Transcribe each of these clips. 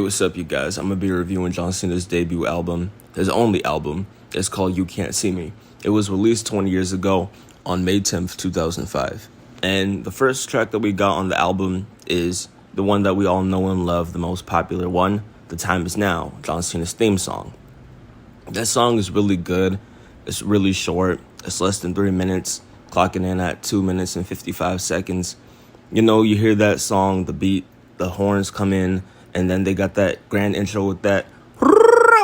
What's up, you guys? I'm gonna be reviewing John Cena's debut album, his only album. It's called You Can't See Me. It was released 20 years ago on May 10th, 2005. And the first track that we got on the album is the one that we all know and love, the most popular one, The Time Is Now, John Cena's theme song. That song is really good. It's really short. It's less than 3 minutes, clocking in at 2 minutes and 55 seconds. You know, you hear that song, the beat, the horns come in, and then they got that grand intro with that. I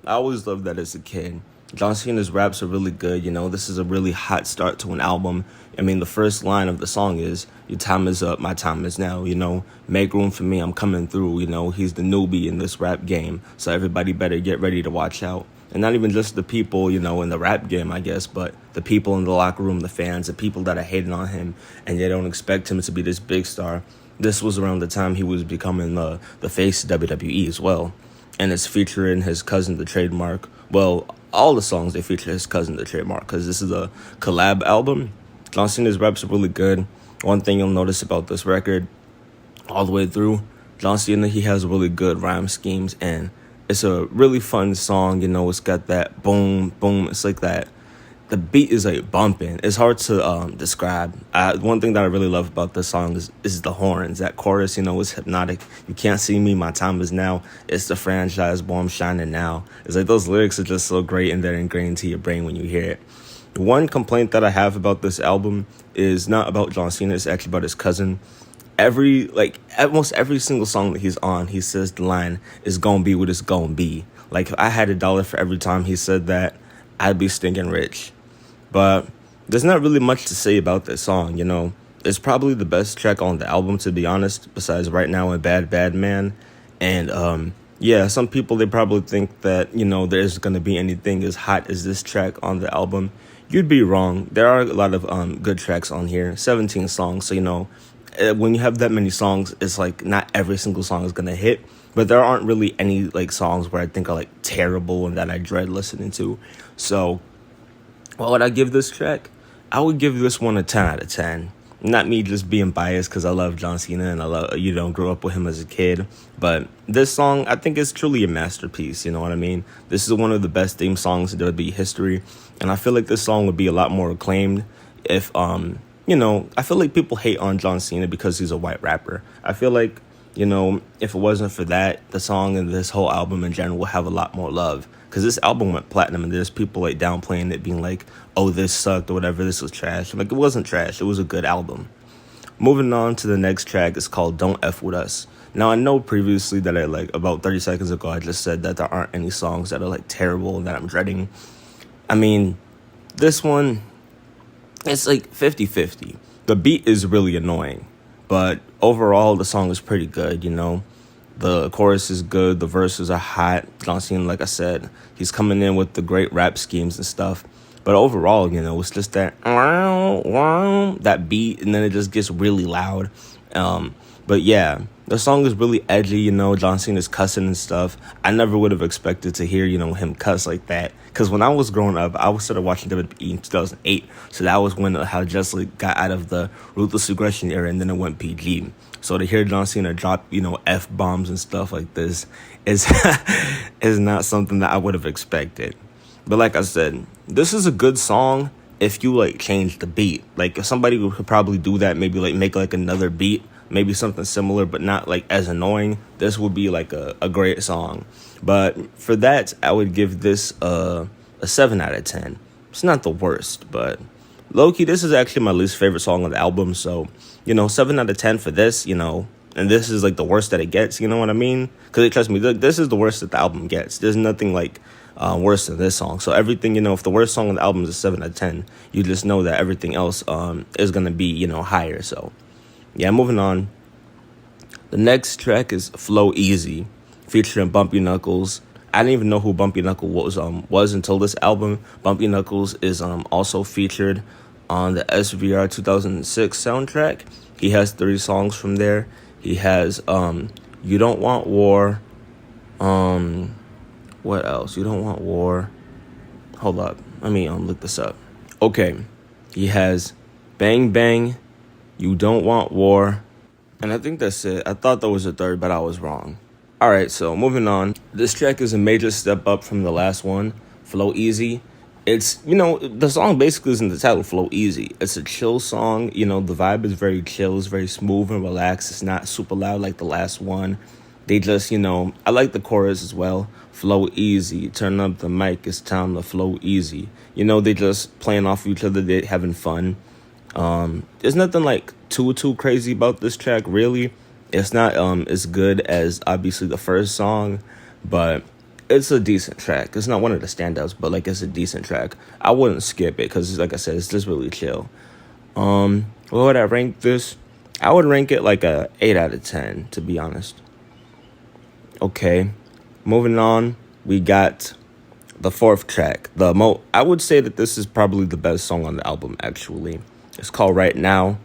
always loved that as a kid. John Cena's raps are really good. You know, this is a really hot start to an album. I mean, the first line of the song is, "Your time is up, my time is now." You know, make room for me, I'm coming through. You know, he's the newbie in this rap game, so everybody better get ready to watch out. And not even just the people, you know, in the rap game, I guess, but the people in the locker room, the fans, the people that are hating on him, and they don't expect him to be this big star. This was around the time he was becoming the face of WWE as well. And it's featuring his cousin, the Trademark. Well, all the songs, they feature his cousin, the Trademark, because this is a collab album. John Cena's raps are really good. One thing you'll notice about this record, all the way through, John Cena, he has really good rhyme schemes, and it's a really fun song. You know, it's got that boom, boom. It's like that. The beat is like bumping. It's hard to describe. One thing that I really love about this song is the horns. That chorus, you know, is hypnotic. You can't see me, my time is now. It's the franchise, boy, I'm shining now. It's like those lyrics are just so great, and they're ingrained to your brain when you hear it. One complaint that I have about this album is not about John Cena. It's actually about his cousin. Almost every single song that he's on, he says the line is gonna be what it's gonna be. Like, if I had $1 for every time he said that, I'd be stinking rich. But there's not really much to say about this song, you know. It's probably the best track on the album, to be honest, besides Right Now and Bad Bad Man. And yeah, some people, they probably think that, you know, there isn't going to be anything as hot as this track on the album. You'd be wrong. There are a lot of good tracks on here, 17 songs. So, you know, when you have that many songs, it's like not every single song is going to hit. But there aren't really any like songs where I think are like terrible and that I dread listening to. So what would I give this track? I would give this one a 10 out of 10. Not me just being biased because I love John Cena and I love, you know, grew up with him as a kid. But this song, I think, is truly a masterpiece. You know what I mean? This is one of the best theme songs in WWE history. And I feel like this song would be a lot more acclaimed if, you know, I feel like people hate on John Cena because he's a white rapper. I feel like, you know, if it wasn't for that, the song and this whole album in general will have a lot more love. Because this album went platinum, and there's people like downplaying it, being like, oh, this sucked or whatever, this was trash. Like, it wasn't trash. It was a good album. Moving on to the next track, it's called Don't F With Us. Now, I know previously that about 30 seconds ago, I just said that there aren't any songs that are like terrible and that I'm dreading. I mean, this one, it's like 50-50. The beat is really annoying, but overall, the song is pretty good, you know. The chorus is good. The verses are hot. John Cena, like I said, he's coming in with the great rap schemes and stuff. But overall, you know, it's just that beat, and then it just gets really loud. But yeah, the song is really edgy, you know. John Cena's cussing and stuff. I never would have expected to hear, you know, him cuss like that. Because when I was growing up, I started watching WWE in 2008. So that was when how Just like got out of the ruthless aggression era, and then it went PG. So to hear John Cena drop, you know, F-bombs and stuff like this is is not something that I would have expected. But like I said, this is a good song if you like change the beat. Like, if somebody could probably do that, maybe like make like another beat, maybe something similar, but not like as annoying, this would be like a great song. But for that, I would give this a 7 out of 10. It's not the worst, but low-key, this is actually my least favorite song on the album. So, you know, 7 out of 10 for this, you know, and this is like the worst that it gets, you know what I mean? Because trust me, this is the worst that the album gets. There's nothing like worse than this song. So everything, you know, if the worst song on the album is a 7 out of 10, you just know that everything else is going to be, you know, higher. So, yeah, moving on. The next track is Flow Easy, featuring Bumpy Knuckles. I didn't even know who Bumpy Knuckles was until this album. Bumpy Knuckles is also featured on the SVR 2006 soundtrack. He has 3 songs from there. He has You Don't Want War. What else? You Don't Want War. Hold up. Let me look this up. Okay. He has Bang Bang, You Don't Want War, and I think that's it. I thought there was a third, but I was wrong. All right, so moving on. This track is a major step up from the last one, Flow Easy. It's, the song basically is in the title, Flow Easy. It's a chill song. The vibe is very chill. It's very smooth and relaxed. It's not super loud like the last one. They just, I like the chorus as well. Flow easy. Turn up the mic. It's time to flow easy. They just playing off each other. They having fun. There's nothing like too crazy about this track, really. It's not as good as obviously the first song, but it's a decent track. It's not one of the standouts, but like it's a decent track. I wouldn't skip it because, like I said, it's just really chill. What would I rank this? I would rank it like a 8 out of 10, to be honest. Okay, moving on, we got the fourth track. I would say that this is probably the best song on the album, actually. It's called Right Now.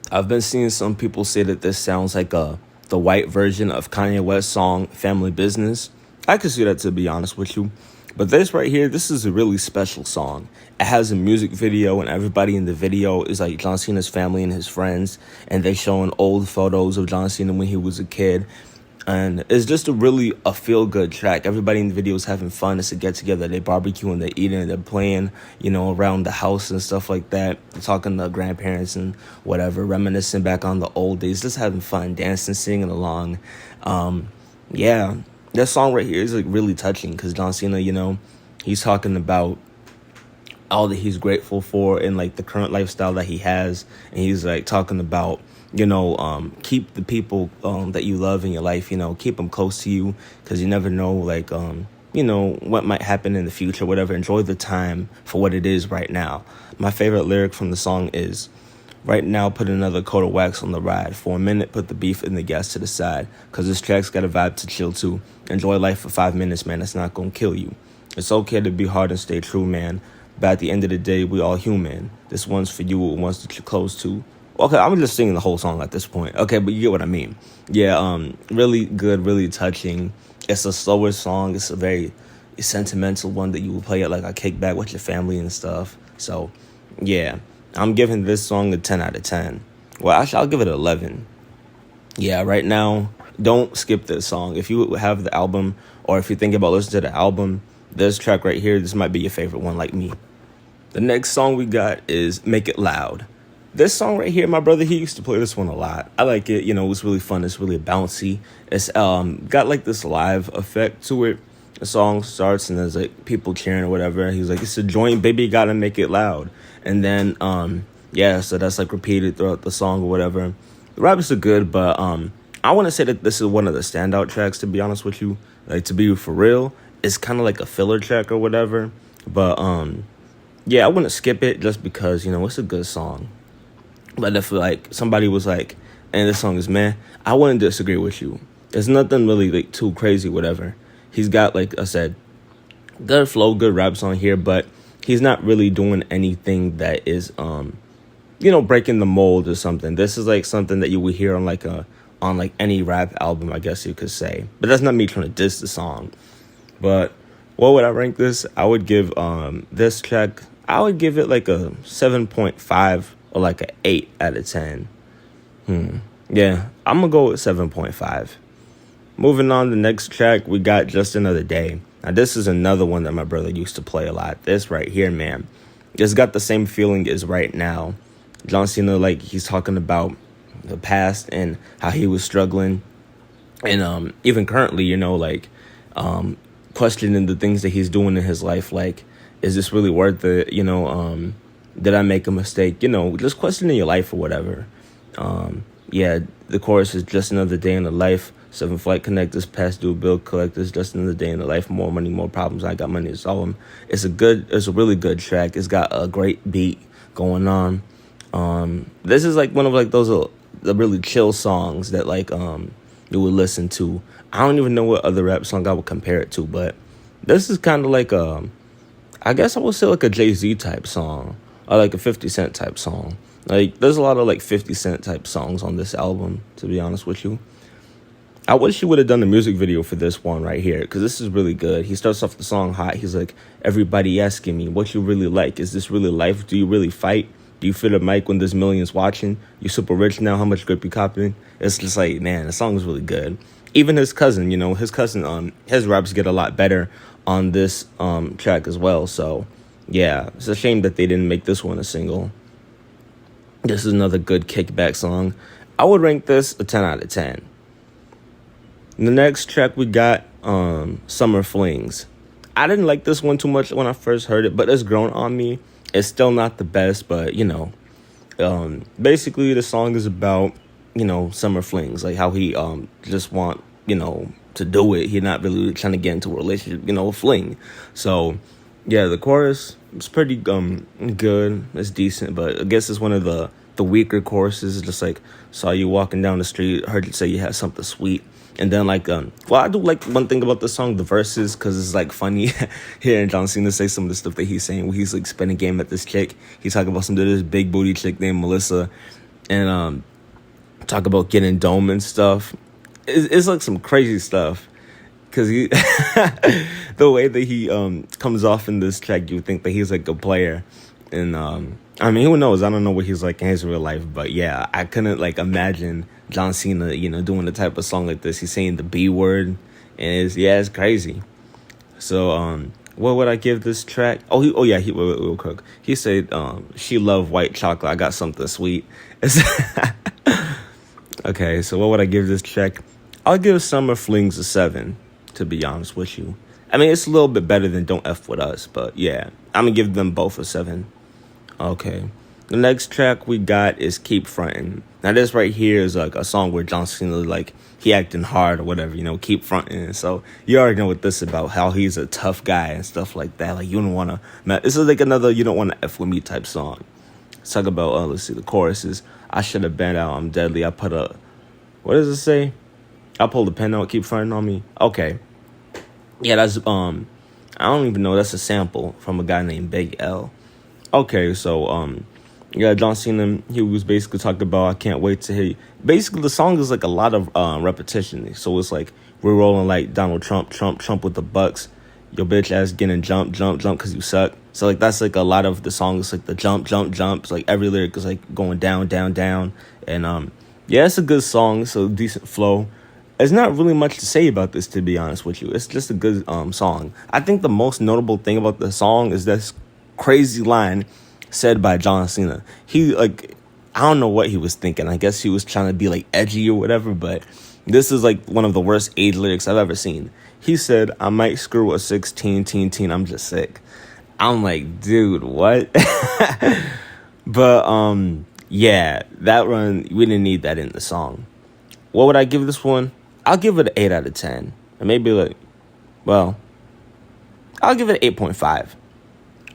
I've been seeing some people say that this sounds like the white version of Kanye West's song Family Business. I could see that, to be honest with you. But this right here, this is a really special song. It has a music video, and everybody in the video is like John Cena's family and his friends, and they showing old photos of John Cena when he was a kid. And it's just a feel-good track. Everybody in the video is having fun. It's a get-together. They barbecue and they're eating and they're playing, around the house and stuff like that. They're talking to grandparents and whatever, reminiscing back on the old days, just having fun, dancing, singing along. Yeah, that song right here is like really touching because John Cena, he's talking about all that he's grateful for in like the current lifestyle that he has. And he's like talking about, keep the people that you love in your life, keep them close to you because you never know, like, what might happen in the future, whatever. Enjoy the time for what it is right now. My favorite lyric from the song is, right now, put another coat of wax on the ride. For a minute, put the beef and the gas to the side because this track's got a vibe to chill too. Enjoy life for 5 minutes, man. It's not going to kill you. It's okay to be hard and stay true, man. But at the end of the day, we all human. This one's for you, one's that you're close to. Okay, I'm just singing the whole song at this point. Okay, but you get what I mean. Yeah, really good, really touching. It's a slower song. It's a very sentimental one that you will play at like a kickback with your family and stuff. So, yeah, I'm giving this song a 10 out of 10. Well, actually, I'll give it an 11. Yeah, right now, don't skip this song. If you have the album or if you think about listening to the album, this track right here, this might be your favorite one like me. The next song we got is Make It Loud. This song right here, my brother, he used to play this one a lot. I like it. It's really fun. It's really bouncy. It's got like this live effect to it. The song starts and there's like people cheering or whatever. He's like, it's a joint, baby, gotta make it loud. And then, so that's like repeated throughout the song or whatever. The raps are good, but I want to say that this is one of the standout tracks, to be honest with you. Like, to be for real, it's kind of like a filler track or whatever. But, yeah, I wouldn't skip it just because, it's a good song. But if like somebody was like, and this song is meh, I wouldn't disagree with you. There's nothing really like too crazy, whatever. He's got, like I said, good flow, good raps on here, but he's not really doing anything that is, breaking the mold or something. This is like something that you would hear on like any rap album, I guess you could say. But that's not me trying to diss the song. But what would I rank this? I would give this track, I would give it like a 7.5. Or like an 8 out of 10. Yeah, I'm going to go with 7.5. Moving on to the next track, we got Just Another Day. Now, this is another one that my brother used to play a lot. This right here, man, it's got the same feeling as Right Now. John Cena, like, he's talking about the past and how he was struggling. And even currently, questioning the things that he's doing in his life. Like, is this really worth it? Did I make a mistake? Just questioning your life or whatever. Yeah, the chorus is just another day in the life. 7 flight connectors, past due bill collectors, just another day in the life. More money, more problems. I got money to solve them. It's a really good track. It's got a great beat going on. This is like one of like those the really chill songs that like you would listen to. I don't even know what other rap song I would compare it to, but this is kind of like I guess I would say like a Jay-Z type song. Or like a 50 Cent type song. Like, there's a lot of like 50 Cent type songs on this album, to be honest with you. I wish he would have done the music video for this one right here, because this is really good. He starts off the song hot. He's like, everybody asking me, what you really like? Is this really life? Do you really fight? Do you feel the mic when there's millions watching? You super rich now? How much grip you copying? It's just like, man, the song is really good. Even his cousin, his raps get a lot better on this track as well. So yeah, it's a shame that they didn't make this one a single. This is another good kickback song. I would rank this a 10 out of 10. The next track we got Summer Flings. I didn't like this one too much when I first heard it, but it's grown on me. It's still not the best, but basically the song is about summer flings, like how he just want to do it. He's not really trying to get into a relationship, a fling. So yeah, the chorus is pretty good. It's decent, but I guess it's one of the weaker choruses. It's just like, saw you walking down the street, heard you say you had something sweet. And then I do like one thing about the song, the verses, because it's like funny hearing John Cena say some of the stuff that he's saying when he's like spinning game at this chick. He's talking about some of this big booty chick named Melissa, and talk about getting dome and stuff. It's like some crazy stuff, because he the way that he comes off in this track, you would think that he's like a player. And I mean, who knows? I don't know what he's like in his real life, but yeah, I couldn't imagine John Cena, doing the type of song like this. He's saying the B word, and it's crazy. So what would I give this track? Real quick. He said she loved white chocolate. I got something sweet. Okay, so what would I give this track? I'll give Summer Flings a 7, to be honest with you. I mean, it's a little bit better than Don't F With Us, but yeah, I'm gonna give them both a 7. Okay. The next track we got is Keep Frontin'. Now this right here is like a song where John Cena, he acting hard or whatever, keep frontin'. So you already know what this is about, how he's a tough guy and stuff like that. Like, you don't want to, this is like another you don't want to F with me type song. Let's talk about, let's see, the choruses. I should have been out, I'm deadly. I put what does it say? I pulled the pen out, keep frontin' on me. Okay. Yeah, that's, I don't even know, that's a sample from a guy named Big L. Okay, so, yeah, John Cena, he was basically talking about, I can't wait to hear you. Basically, the song is like a lot of repetition. So it's like, we're rolling like Donald Trump, Trump with the bucks. Your bitch ass getting jump, because you suck. So like, that's like a lot of the song. It's like the jump. It's like every lyric is like going down. And yeah, it's a good song. It's a decent flow. There's not really much to say about this, to be honest with you. It's just a good song. I think the most notable thing about the song is this crazy line said by John Cena. He I don't know what he was thinking. I guess he was trying to be edgy or whatever, but this is one of the worst age lyrics I've ever seen. He said, I might screw a 16 teen, I'm just sick. I'm like, dude, what? But yeah, that run, we didn't need that in the song. What would I give this one? I'll give it an 8 out of 10. And maybe I'll give it an 8.5.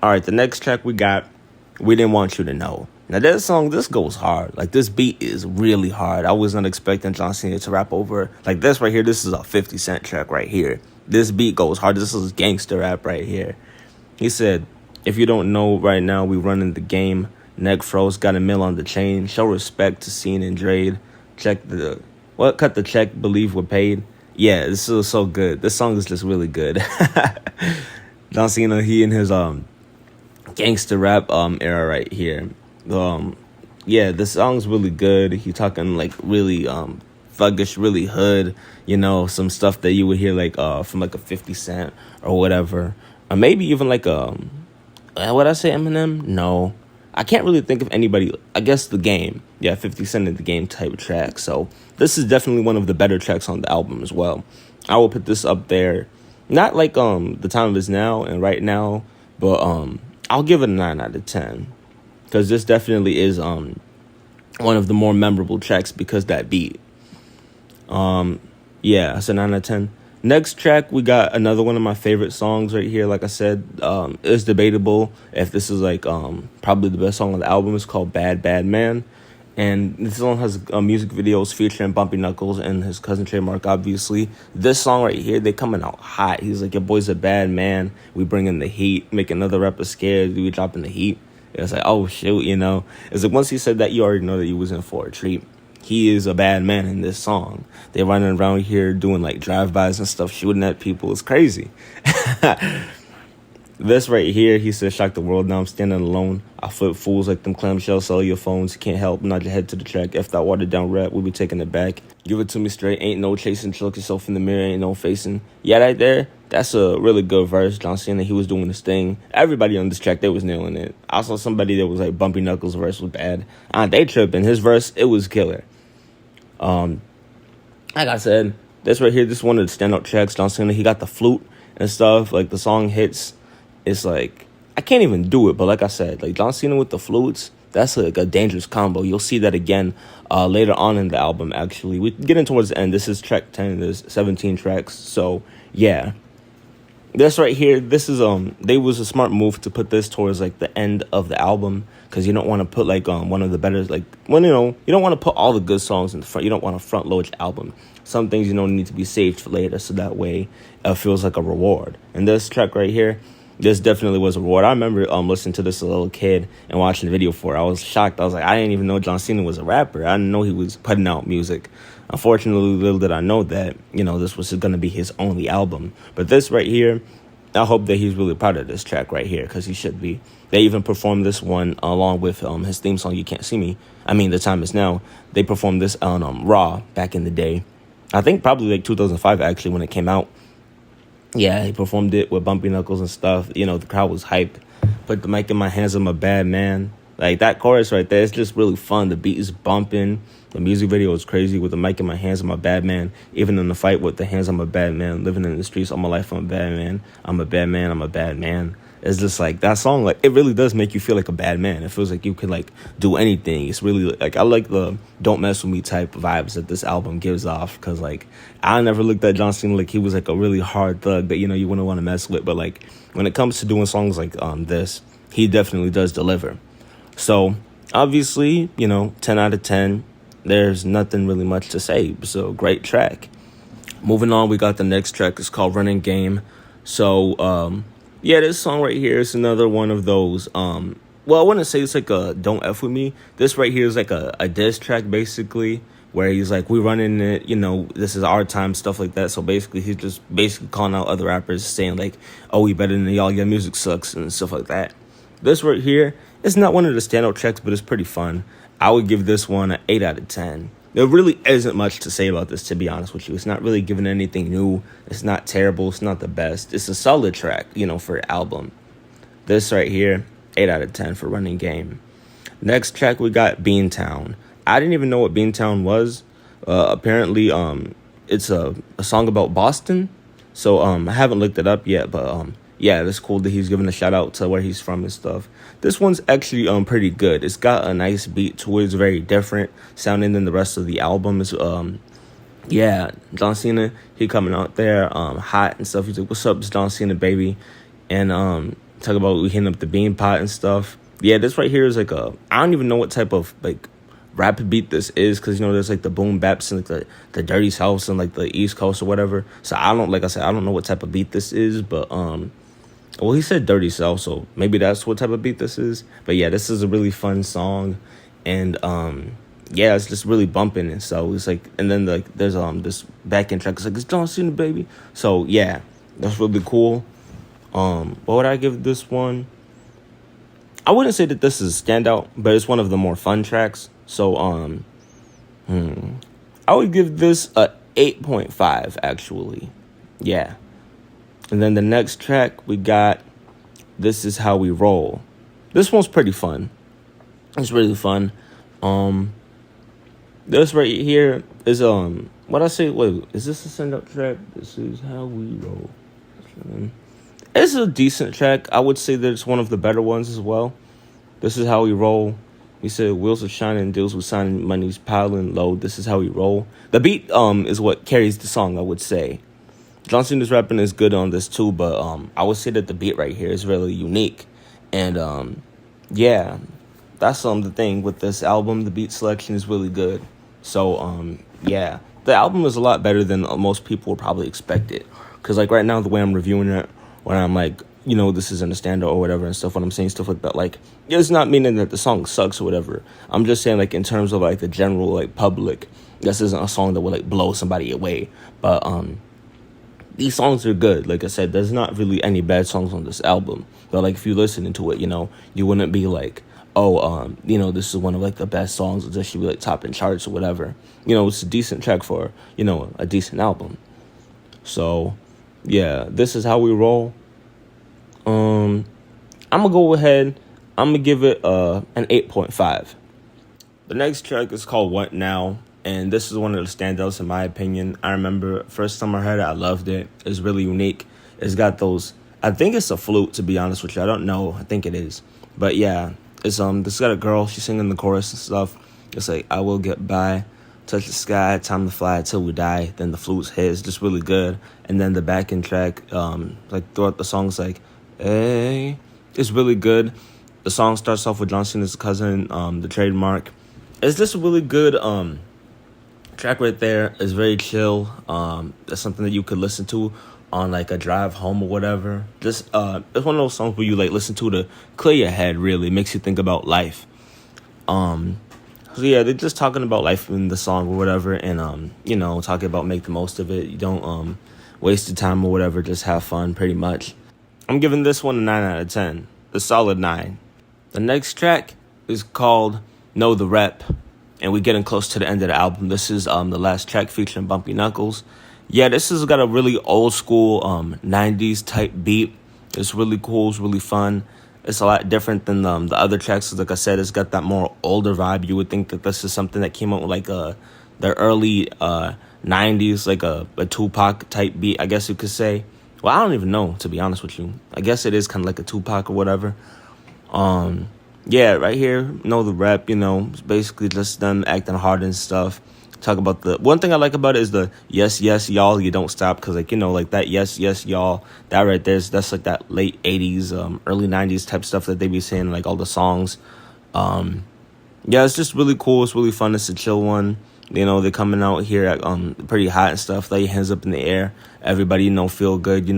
All right, the next track we got, We Didn't Want You to Know. Now, this song, this goes hard. This beat is really hard. I was not expecting John Cena to rap over. This right here, this is a 50 Cent track right here. This beat goes hard. This is gangster rap right here. He said, if you don't know right now, we running the game. Neck froze, got a mill on the chain. Show respect to Cena and Drade. Cut the check, believe we're paid. Yeah, this is so good. This song is just really good. John Cena, he in his gangster rap era right here. Yeah, the song's really good. He talking really thuggish, really hood, some stuff that you would hear from a 50 Cent or whatever. Or maybe even would I say Eminem? No. I can't really think of anybody. I guess The Game. Yeah, 50 Cent in The Game type of track. So this is definitely one of the better tracks on the album as well. I will put this up there. Not The Time Is Now and Right Now, but I'll give it a 9 out of 10. Because this definitely is one of the more memorable tracks because that beat. Yeah, it's a 9 out of 10. Next track, we got another one of my favorite songs right here. Like I said, it's debatable if this is probably the best song on the album. It's called Bad Bad Man. And this song has music videos featuring Bumpy Knuckles and his cousin Trademark, obviously. This song right here, they coming out hot. He's like, your boy's a bad man. We bringing the heat. Make another rapper scared. We dropping the heat. It's like, oh, shoot, It's like once he said that, you already know that he was in for a treat. He is a bad man in this song. They running around here doing drive-bys and stuff, shooting at people. It's crazy. This right here, he said, shock the world, now I'm standing alone. I flip fools like them clamshells, sell your phones. Can't help, nod your head to the track. If that watered down rap, we be taking it back. Give it to me straight, ain't no chasing. Look yourself in the mirror, ain't no facing. Yeah, right there, that's a really good verse. John Cena, he was doing his thing. Everybody on this track, they was nailing it. I saw somebody that was like, Bumpy Knuckles' verse was bad. They tripping. His verse, it was killer. Like I said, this right here, this is one of the standout tracks. John Cena, he got the flute and stuff. Like, the song hits. It's like, I can't even do it, but like I said, like John Cena with the flutes, that's like a dangerous combo. You'll see that again later on in the album, actually. We get in towards the end. This is track 10. There's 17 tracks. So, yeah. This right here, this is, they was a smart move to put this towards, like, the end of the album, because you don't want to put, like, one of the better, like, when, you don't want to put all the good songs in the front. You don't want to front load your album. Some things, need to be saved for later, so that way it feels like a reward. And this track right here, this definitely was a reward. I remember listening to this as a little kid and watching the video for it. I was shocked. I was like, I didn't even know John Cena was a rapper. I didn't know he was putting out music. Unfortunately, little did I know that, this was going to be his only album. But this right here, I hope that he's really proud of this track right here, because he should be. They even performed this one along with his theme song, You Can't See Me. I mean, The Time Is Now. They performed this on Raw back in the day. I think probably like 2005, actually, when it came out. Yeah, he performed it with Bumpy Knuckles and stuff. The crowd was hyped. Put the mic in my hands, I'm a bad man. Like, that chorus right there, it's just really fun. The beat is bumping. The music video is crazy. With the mic in my hands, I'm a bad man. Even in the fight with the hands, I'm a bad man. Living in the streets all my life, I'm a bad man. I'm a bad man, I'm a bad man. It's just like, that song, like, it really does make you feel like a bad man. It feels like you can, like, do anything. It's really, like, I like the don't mess with me type vibes that this album gives off. Because, like, I never looked at John Cena like he was, like, a really hard thug that, you wouldn't want to mess with. But, like, when it comes to doing songs like this, he definitely does deliver. So, obviously, 10 out of 10. There's nothing really much to say. So, great track. Moving on, we got the next track. It's called Running Game. So, yeah, this song right here is another one of those, well, I wouldn't say it's like a don't F with me. This right here is like a diss track, basically, where he's like, we running it, this is our time, stuff like that. So basically, he's just basically calling out other rappers, saying like, oh, we better than y'all, your music sucks, and stuff like that. This right here, it's not one of the standout tracks, but it's pretty fun. I would give this one an 8 out of 10. There really isn't much to say about this, to be honest with you. It's not really giving anything new. It's not terrible. It's not the best. It's a solid track, for an album. This right here, 8 out of 10 for Running Game. Next track, we got Beantown. I didn't even know what Beantown was. Apparently, it's a song about Boston. So, I haven't looked it up yet, but yeah, it's cool that he's giving a shout out to where he's from and stuff. This one's actually pretty good. It's got a nice beat to it. It's very different sounding than the rest of the album. It's yeah, John Cena, he coming out there hot and stuff. He's like, what's up, it's John Cena, baby? And talk about we hitting up the bean pot and stuff. Yeah, this right here is like I don't even know what type of like rap beat this is, because there's like the boom baps and like the dirty south and like the East Coast or whatever. So I don't know what type of beat this is, but well, he said dirty south, so maybe that's what type of beat this is. But yeah, this is a really fun song, and yeah, it's just really bumping. And so it's like, and then like there's this back end track. It's like, it's John Cena, baby. So yeah, that's really cool. What would I give this one? I wouldn't say that this is a standout, but it's one of the more fun tracks. So I would give this a 8.5 actually. Yeah. And then the next track we got, This Is How We Roll. This one's pretty fun. It's really fun. This right here is what I say. Wait, is this a send up track? This Is How We Roll. It's a decent track. I would say that it's one of the better ones as well. This Is How We Roll. We said wheels are shining, deals with signing, money's piling low. This is how we roll. The beat is what carries the song, I would say. John Cena's rapping is good on this too, but I would say that the beat right here is really unique. And yeah, that's the thing with this album. The beat selection is really good. So yeah, the album is a lot better than most people would probably expect it. Because like right now, the way I'm reviewing it, when I'm like, this isn't a standard or whatever and stuff, when I'm saying stuff like that, like, it's not meaning that the song sucks or whatever. I'm just saying, like, in terms of, like, the general, like, public, this isn't a song that would, like, blow somebody away. But, these songs are good. Like I said, there's not really any bad songs on this album. But like if you listen into it, you wouldn't be like, oh, this is one of like the best songs. This should be like top in charts or whatever. It's a decent track for a decent album. So yeah, this is how we roll. I'm gonna go ahead. I'm gonna give it an 8.5. The next track is called What Now? And this is one of the standouts in my opinion. I remember first time I heard it, I loved it. It's really unique. It's got those, I think it's a flute, to be honest with you. I don't know. I think it is. But yeah, this got a girl, she's singing the chorus and stuff. It's like, I will get by, touch the sky, time to fly till we die. Then the flute's hit. It's just really good. And then the backing track, like throughout the song's like, hey, it's really good. The song starts off with John Cena's cousin, the trademark. It's just a really good track right there. It's very chill. That's something that you could listen to on like a drive home or whatever. Just it's one of those songs where you like listen to clear your head. Really makes you think about life. So yeah, they're just talking about life in the song or whatever, and talking about make the most of it. You don't waste your time or whatever. Just have fun, pretty much. I'm giving this one a 9 out of 10. A solid 9. The next track is called Know the Rep, and we're getting close to the end of the album. This is the last track featuring Bumpy Knuckles. Yeah, this has got a really old school 90s type beat. It's really cool. It's really fun. It's a lot different than the other tracks. Like I said, it's got that more older vibe. You would think that this is something that came out with like the early 90s, like a Tupac type beat, I guess you could say. Well, I don't even know, to be honest with you. I guess it is kind of like a Tupac or whatever. Yeah, right here, Know the Rep, it's basically just them acting hard and stuff. Talk about the one thing I like about it is the yes, yes, y'all, you don't stop. Because, like that yes, yes, y'all, that right there, that's like that late 80s, early 90s type stuff that they be saying, like all the songs. Yeah, it's just really cool. It's really fun. It's a chill one. They're coming out here at, pretty hot and stuff. Lay your hands up in the air. Everybody, feel good,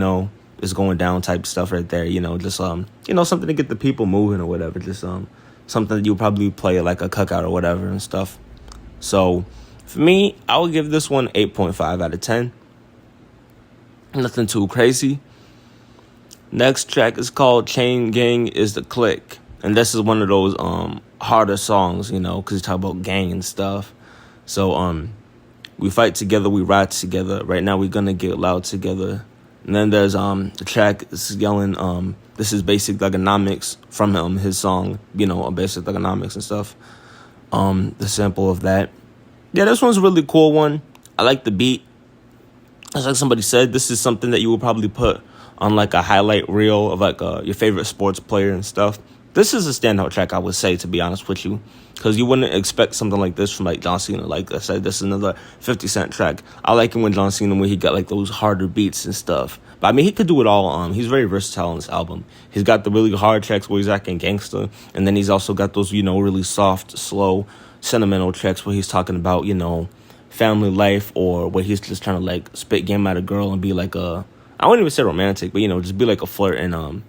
it's going down type stuff right there. Just, something to get the people moving or whatever. Just something that you'll probably play at like a cookout or whatever and stuff. So for me, I would give this one 8.5 out of 10. Nothing too crazy. Next track is called Chain Gang is the Click. And this is one of those harder songs, because you talk about gang and stuff. So we fight together, we ride together. Right now we're gonna get loud together. And then there's the track is yelling, this is Basic Thugonomics from his song, Basic Thugonomics and stuff. The sample of that. Yeah, this one's a really cool one. I like the beat. It's like somebody said, this is something that you would probably put on like a highlight reel of like your favorite sports player and stuff. This is a standout track, I would say, to be honest with you, because you wouldn't expect something like this from like John Cena. Like I said, this is another 50 Cent track. I like him when John Cena, when he got like those harder beats and stuff. But I mean, he could do it all. He's very versatile on this album. He's got the really hard tracks where he's acting gangster, and then he's also got those really soft, slow, sentimental tracks where he's talking about family life, or where he's just trying to like spit game at a girl and be like I wouldn't even say romantic, but just be like a flirt and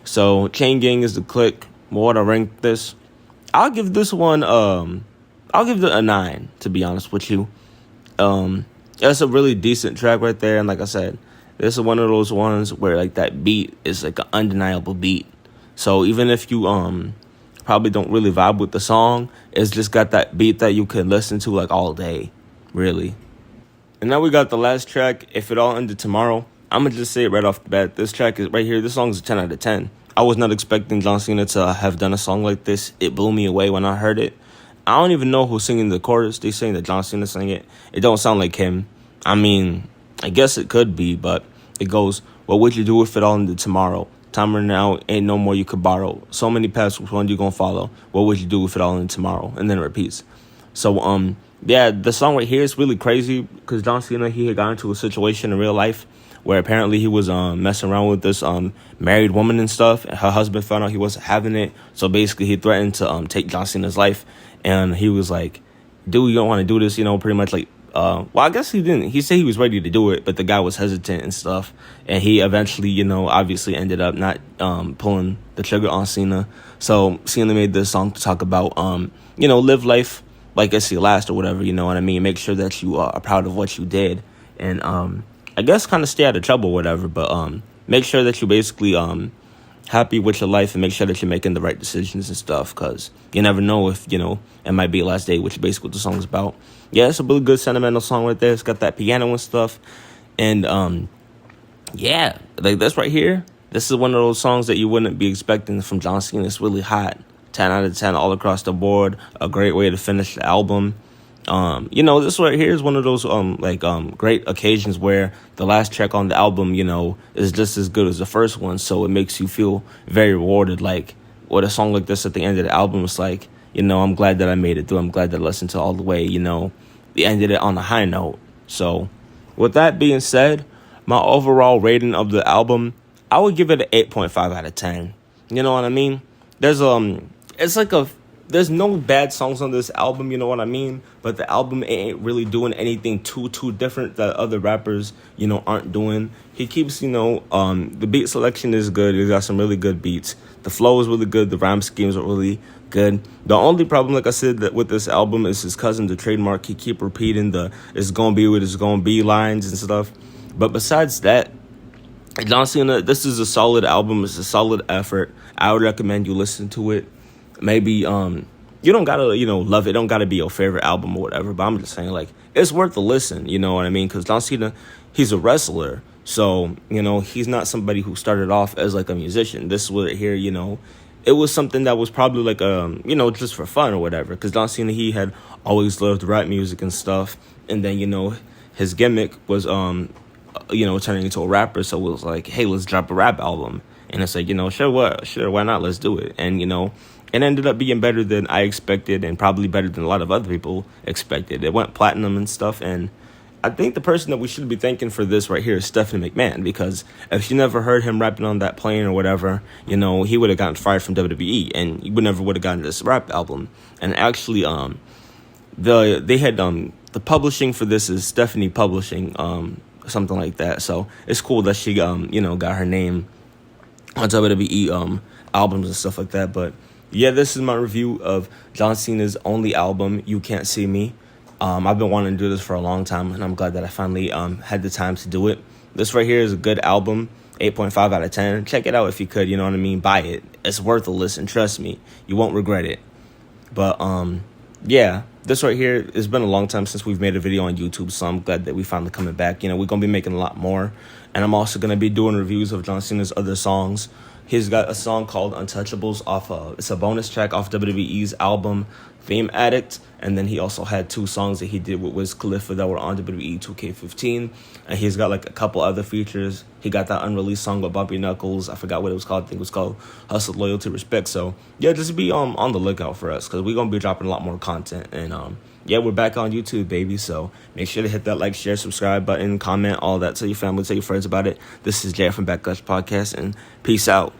So Chain Gang is the Click. What would I rank this? I'll give this one I'll give it a 9, to be honest with you. That's a really decent track right there, and like I said, this is one of those ones where like that beat is like an undeniable beat. So even if you probably don't really vibe with the song, it's just got that beat that you can listen to like all day, really. And now we got the last track, If It All Ended Tomorrow. I'm going to just say it right off the bat. This track is right here. This song is a 10 out of 10. I was not expecting John Cena to have done a song like this. It blew me away when I heard it. I don't even know who's singing the chorus. They saying that John Cena sang it. It don't sound like him. I mean, I guess it could be, but it goes, what would you do if it all ended tomorrow? Time running out, ain't no more you could borrow. So many paths, which one you gonna follow? What would you do if it all ended tomorrow? And then it repeats. So, yeah, the song right here is really crazy because John Cena, he had got into a situation in real life where apparently he was messing around with this married woman and stuff. And her husband found out he wasn't having it. So basically he threatened to take John Cena's life. And he was like, dude, you don't want to do this, pretty much like, well, I guess he didn't. He said he was ready to do it, but the guy was hesitant and stuff. And he eventually, obviously ended up not pulling the trigger on Cena. So Cena made this song to talk about, live life like it's your last or whatever, you know what I mean? Make sure that you are proud of what you did. And I guess kind of stay out of trouble, or whatever. But make sure that you basically happy with your life and make sure that you're making the right decisions and stuff, because you never know if, it might be your last day, which is basically what the song's about. Yeah, it's a really good sentimental song right there. It's got that piano and stuff. And yeah, like this right here, this is one of those songs that you wouldn't be expecting from John Cena. It's really hot. 10 out of 10 all across the board. A great way to finish the album. This right here is one of those great occasions where the last track on the album, is just as good as the first one. So it makes you feel very rewarded. Like with a song like this at the end of the album, it's like, I'm glad that I made it through. I'm glad that I listened to all the way. We ended it on a high note. So with that being said, my overall rating of the album, I would give it an 8.5 out of 10. You know what I mean? There's there's no bad songs on this album, you know what I mean? But the album ain't really doing anything too different that other rappers, aren't doing. He keeps, the beat selection is good. He's got some really good beats. The flow is really good. The rhyme schemes are really good. The only problem, like I said, that with this album is his cousin, the trademark. He keep repeating the "it's gonna be what it's gonna be" lines and stuff. But besides that, John Cena, this is a solid album. It's a solid effort. I would recommend you listen to it. Maybe you don't gotta love it. It don't gotta be your favorite album or whatever. But I'm just saying, like, it's worth a listen. You know what I mean? Because John Cena, he's a wrestler, so he's not somebody who started off as like a musician. This was here, it was something that was probably like just for fun or whatever. Because John Cena, he had always loved rap music and stuff, and then his gimmick was turning into a rapper. So it was like, hey, let's drop a rap album. And it's like, sure, why not? Let's do it. And, it ended up being better than I expected and probably better than a lot of other people expected. It went platinum and stuff. And I think the person that we should be thanking for this right here is Stephanie McMahon, because if you never heard him rapping on that plane or whatever, he would have gotten fired from WWE and you never would have gotten this rap album. And actually, they had the publishing for this is Stephanie Publishing, something like that. So it's cool that she got her name on WWE albums and stuff like that. But yeah, this is my review of John Cena's only album, You Can't See Me. I've been wanting to do this for a long time, and I'm glad that I finally had the time to do it. This right here is a good album, 8.5 out of 10. Check it out if you could, you know what I mean? Buy it. It's worth a listen, trust me. You won't regret it. But yeah, this right here, it's been a long time since we've made a video on YouTube, so I'm glad that we finally coming back. We're going to be making a lot more, and I'm also going to be doing reviews of John Cena's other songs. He's got a song called Untouchables it's a bonus track off WWE's album Fame Addict, and then he also had 2 songs that he did with Wiz Khalifa that were on WWE 2K15, and he's got like a couple other features. He got that unreleased song with Bumpy Knuckles. I forgot what it was called. I think it was called Hustle, Loyalty, Respect. So yeah, just be on the lookout for us, because we're gonna be dropping a lot more content. And yeah, we're back on YouTube, baby. So make sure to hit that like, share, subscribe button, comment, all that. Tell your family, tell your friends about it. This is Jay from Backlash Podcast, and peace out.